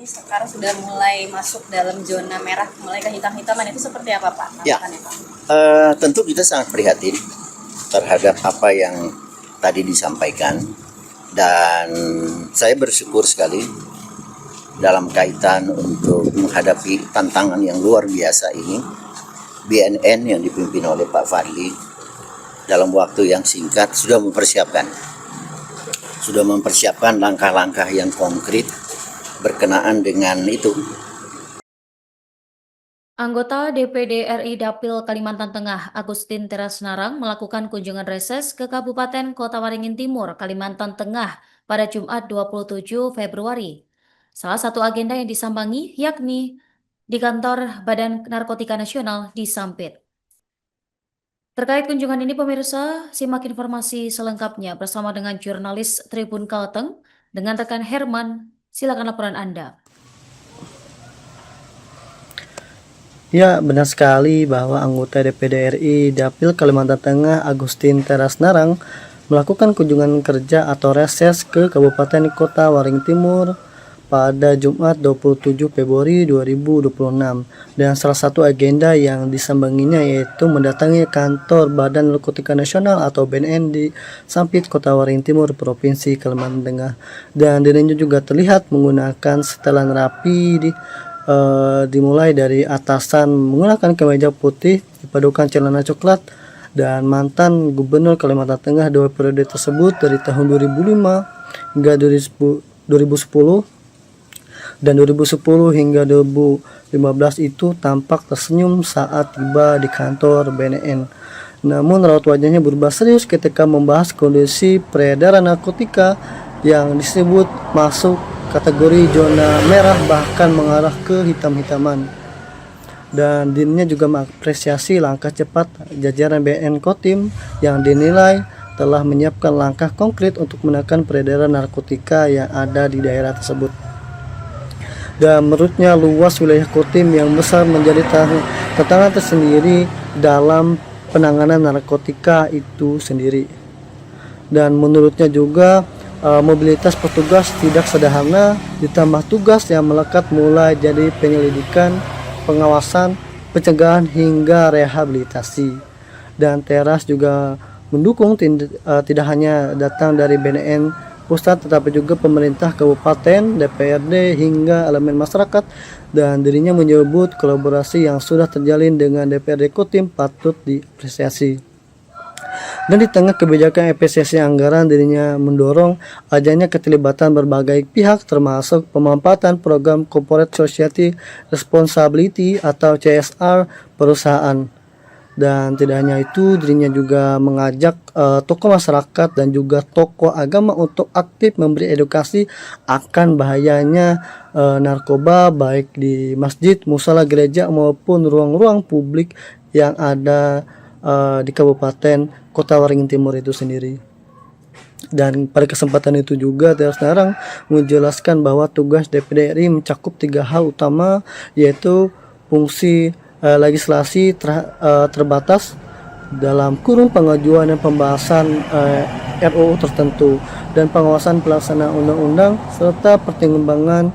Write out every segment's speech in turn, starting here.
ini sekarang sudah mulai masuk dalam zona merah, mulai kehitam-hitaman, itu seperti apa Pak? Ya, tentu kita sangat prihatin terhadap apa yang tadi disampaikan, dan saya bersyukur sekali dalam kaitan untuk menghadapi tantangan yang luar biasa ini. BNN yang dipimpin oleh Pak Fadli dalam waktu yang singkat sudah mempersiapkan langkah-langkah yang konkret berkenaan dengan itu. Anggota DPD RI Dapil Kalimantan Tengah Agustin Terasnarang melakukan kunjungan reses ke Kabupaten Kota Waringin Timur, Kalimantan Tengah pada Jumat 27 Februari. Salah satu agenda yang disambangi yakni di kantor Badan Narkotika Nasional di Sampit. Terkait kunjungan ini pemirsa, simak informasi selengkapnya bersama dengan jurnalis Tribun Kalteng dengan rekan Herman. Silakan laporan Anda. Ya, benar sekali bahwa anggota DPD RI Dapil Kalimantan Tengah Agustin Terasnarang melakukan kunjungan kerja atau reses ke Kabupaten Kota Waringin Timur pada Jumat 27 Februari 2026, dan salah satu agenda yang disambanginya yaitu mendatangi kantor Badan Narkotika Nasional atau BNN di Sampit, Kota Waringin Timur, Provinsi Kalimantan Tengah. Dan dirinya juga terlihat menggunakan setelan rapi dimulai dari atasan menggunakan kemeja putih dipadukan celana coklat, dan mantan Gubernur Kalimantan Tengah 2 periode tersebut dari tahun 2005 hingga 2010 dan 2010 hingga 2015 itu tampak tersenyum saat tiba di kantor BNN. Namun raut wajahnya berubah serius ketika membahas kondisi peredaran narkotika yang disebut masuk kategori zona merah, bahkan mengarah ke hitam-hitaman. Dan dirinya juga mengapresiasi langkah cepat jajaran BNN Kotim yang dinilai telah menyiapkan langkah konkret untuk menekan peredaran narkotika yang ada di daerah tersebut. Dan menurutnya luas wilayah Kotim yang besar menjadi tantangan tersendiri dalam penanganan narkotika itu sendiri. Dan menurutnya juga mobilitas petugas tidak sederhana, ditambah tugas yang melekat mulai dari penyelidikan, pengawasan, pencegahan hingga rehabilitasi. Dan Teras juga mendukung tidak hanya datang dari BNN pusat tetapi juga pemerintah kabupaten, DPRD hingga elemen masyarakat, dan dirinya menyebut kolaborasi yang sudah terjalin dengan DPRD Kotim patut diapresiasi. Dan di tengah kebijakan efisiensi anggaran, dirinya mendorong adanya keterlibatan berbagai pihak termasuk pemanfaatan program Corporate Society Responsibility atau CSR perusahaan. Dan tidak hanya itu, dirinya juga mengajak tokoh masyarakat dan juga tokoh agama untuk aktif memberi edukasi akan bahayanya narkoba baik di masjid, musala, gereja maupun ruang-ruang publik yang ada di Kabupaten Kota Waringin Timur itu sendiri. Dan pada kesempatan itu juga Terasnarang menjelaskan bahwa tugas DPD RI mencakup 3 hal utama, yaitu fungsi legislasi terbatas dalam kurung pengajuan dan pembahasan RUU tertentu, dan pengawasan pelaksanaan undang-undang serta pertimbangan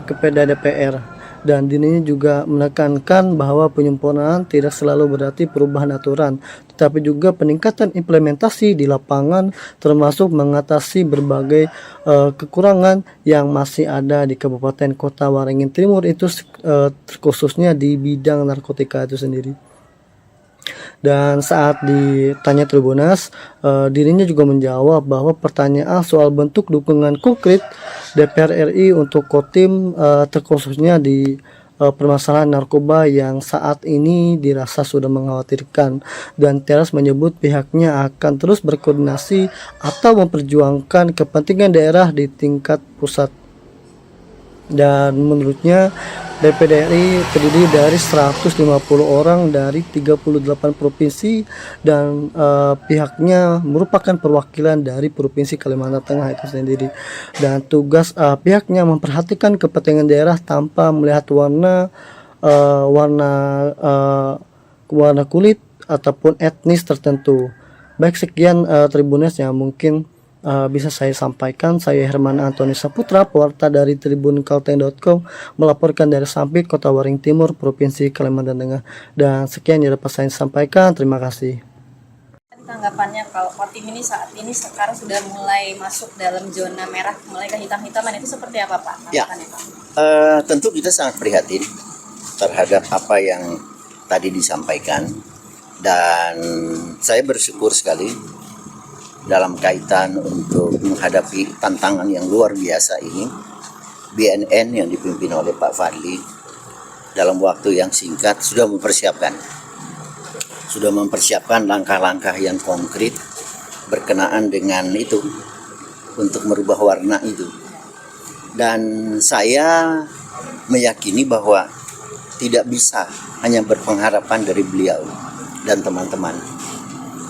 kepada DPR. Dan dirinya juga menekankan bahwa penyempurnaan tidak selalu berarti perubahan aturan, tetapi juga peningkatan implementasi di lapangan, termasuk mengatasi berbagai kekurangan yang masih ada di Kabupaten Kota Waringin Timur itu, khususnya di bidang narkotika itu sendiri. Dan saat ditanya Tribunas, dirinya juga menjawab bahwa pertanyaan soal bentuk dukungan konkret DPR RI untuk Kotim terkhususnya di permasalahan narkoba yang saat ini dirasa sudah mengkhawatirkan, dan Teras menyebut pihaknya akan terus berkoordinasi atau memperjuangkan kepentingan daerah di tingkat pusat. Dan menurutnya DPD RI terdiri dari 150 orang dari 38 provinsi, dan pihaknya merupakan perwakilan dari Provinsi Kalimantan Tengah itu sendiri. Dan tugas pihaknya memperhatikan kepentingan daerah tanpa melihat warna kulit ataupun etnis tertentu. Baik, sekian Tribunas yang mungkin bisa saya sampaikan. Saya Herman Antoni Saputra, pewarta dari tribunkalteng.com, melaporkan dari Sampit, Kota Waringin Timur, Provinsi Kalimantan Tengah. Dan sekian yang dapat saya sampaikan. Terima kasih. Tanggapannya kalau Kotim ini saat ini sekarang sudah mulai masuk dalam zona merah, mulai ke hitam-hitaman, itu seperti apa Pak? Ya. Tanggapannya, Pak? Tentu kita sangat prihatin terhadap apa yang tadi disampaikan, dan saya bersyukur sekali dalam kaitan untuk menghadapi tantangan yang luar biasa ini. BNN yang dipimpin oleh Pak Fadli dalam waktu yang singkat sudah mempersiapkan langkah-langkah yang konkret berkenaan dengan itu, untuk merubah warna itu. Dan saya meyakini bahwa tidak bisa hanya berpengharapan dari beliau dan teman-teman.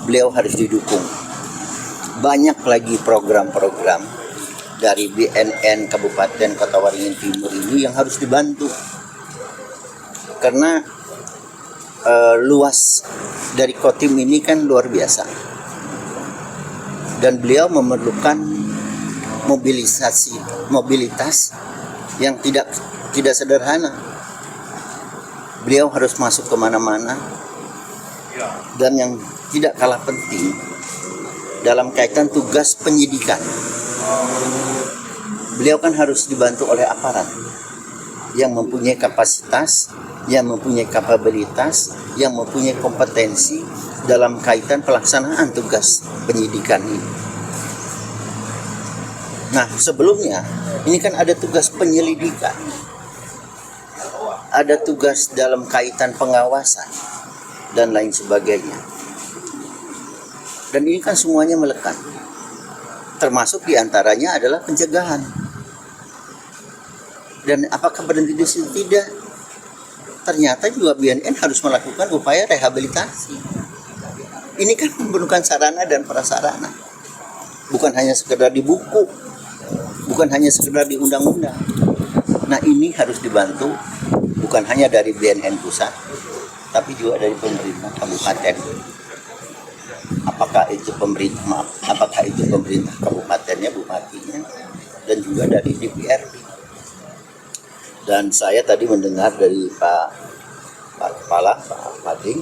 Beliau harus didukung. Banyak lagi program-program dari BNN Kabupaten Kota Waringin Timur ini yang harus dibantu. Karena luas dari Kotim ini kan luar biasa. Dan beliau memerlukan mobilitas yang tidak sederhana. Beliau harus masuk kemana-mana, dan yang tidak kalah penting dalam kaitan tugas penyidikan, beliau kan harus dibantu oleh aparat yang mempunyai kapasitas, yang mempunyai kapabilitas, yang mempunyai kompetensi dalam kaitan pelaksanaan tugas penyidikan ini. Nah, sebelumnya ini kan ada tugas penyelidikan, ada tugas dalam kaitan pengawasan dan lain sebagainya. Dan ini kan semuanya melekat. Termasuk diantaranya adalah pencegahan. Dan apakah berhenti di situ? Tidak. Ternyata juga BNN harus melakukan upaya rehabilitasi. Ini kan memerlukan sarana dan prasarana. Bukan hanya sekedar di buku, bukan hanya sekedar di undang-undang. Nah, ini harus dibantu bukan hanya dari BNN pusat, tapi juga dari pemerintah kabupaten. Apakah itu pemerintah kabupatennya, bupatinya, dan juga dari DPRD. Dan saya tadi mendengar dari Pak Kepala, Pak Fadli,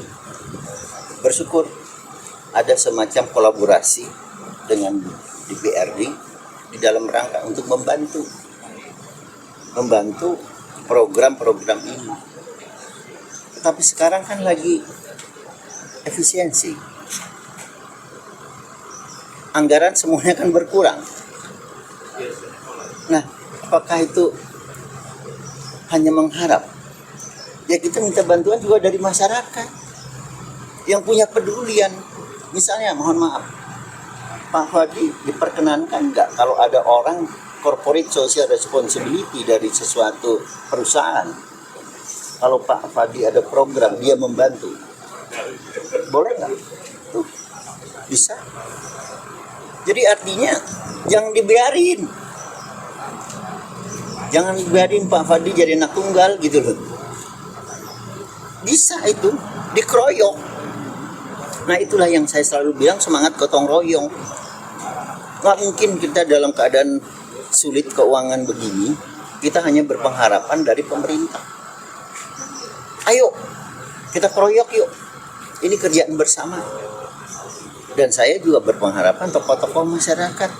bersyukur ada semacam kolaborasi dengan DPRD di dalam rangka untuk membantu program-program ini. Tetapi sekarang kan lagi efisiensi. Anggaran semuanya kan berkurang. Nah, apakah itu hanya mengharap? Ya, kita minta bantuan juga dari masyarakat yang punya pedulian. Misalnya, mohon maaf, Pak Fadli diperkenankan nggak kalau ada orang corporate social responsibility dari sesuatu perusahaan? Kalau Pak Fadli ada program, dia membantu, boleh nggak? Tuh, bisa. Jadi artinya jangan dibiarin Pak Fadli jadi anak tunggal gitu loh. Bisa itu dikeroyok. Nah, itulah yang saya selalu bilang, semangat gotong royong. Nggak mungkin kita dalam keadaan sulit keuangan begini kita hanya berpengharapan dari pemerintah. Ayo kita keroyok yuk, ini kerjaan bersama. Dan saya juga berpengharapan tokoh-tokoh masyarakat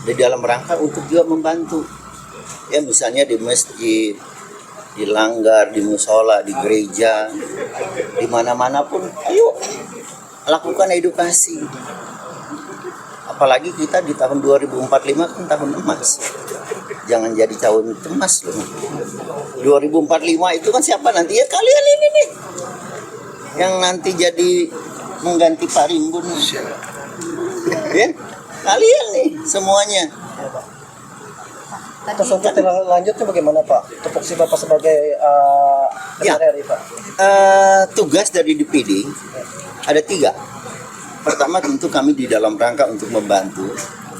di dalam rangka untuk juga membantu. Ya, misalnya di masjid, di langgar, di musola, di gereja, di mana-mana pun, ayo lakukan edukasi. Apalagi kita di tahun 2045 kan tahun emas. Jangan jadi tahun emas loh. 2045 itu kan siapa nanti? Ya kalian ini nih, yang nanti jadi mengganti Pak Rimbun. Ya, kalian nih semuanya. Terus untuk lanjutnya bagaimana Pak? Tupoksi Bapak sebagai DPR RI Pak? Tugas dari DPD ada 3. Pertama, tentu kami di dalam rangka untuk membantu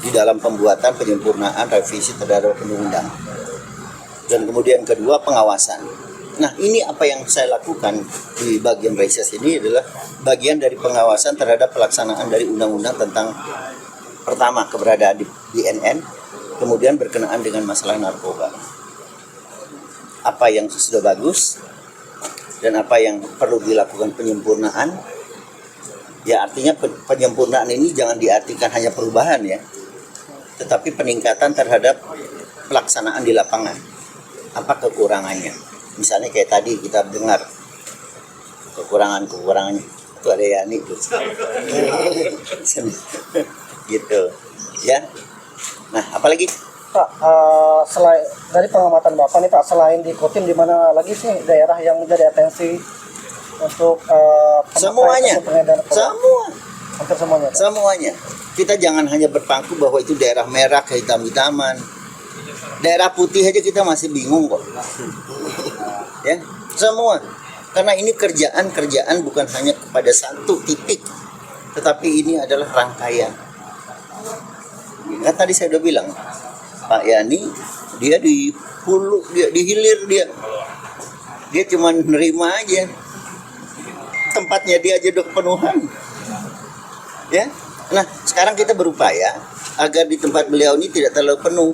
di dalam pembuatan penyempurnaan revisi terhadap undang-undang. Dan kemudian kedua, pengawasan. Nah, ini apa yang saya lakukan di bagian reses ini adalah bagian dari pengawasan terhadap pelaksanaan dari undang-undang tentang pertama keberadaan di BNN, kemudian berkenaan dengan masalah narkoba. Apa yang sudah bagus dan apa yang perlu dilakukan penyempurnaan. Ya, artinya penyempurnaan ini jangan diartikan hanya perubahan ya, tetapi peningkatan terhadap pelaksanaan di lapangan. Apa kekurangannya? Misalnya kayak tadi kita dengar kekurangannya itu ada Yani gitu ya. Nah, apalagi Pak, selain dari pengamatan Bapak nih Pak, selain di Kotim di mana lagi sih daerah yang menjadi atensi untuk semuanya, hampir semuanya, Pak? semuanya. Kita jangan hanya berpangku bahwa itu daerah merah kehitam-hitaman. Daerah putih aja kita masih bingung kok. Ya, semua. Karena ini kerjaan bukan hanya kepada satu titik, tetapi ini adalah rangkaian. Kan tadi saya udah bilang, Pak Yani, dia di hulu, dia di hilir, dia cuma nerima aja. Tempatnya dia aja udah kepenuhan. Ya. Nah, sekarang kita berupaya agar di tempat beliau ini tidak terlalu penuh.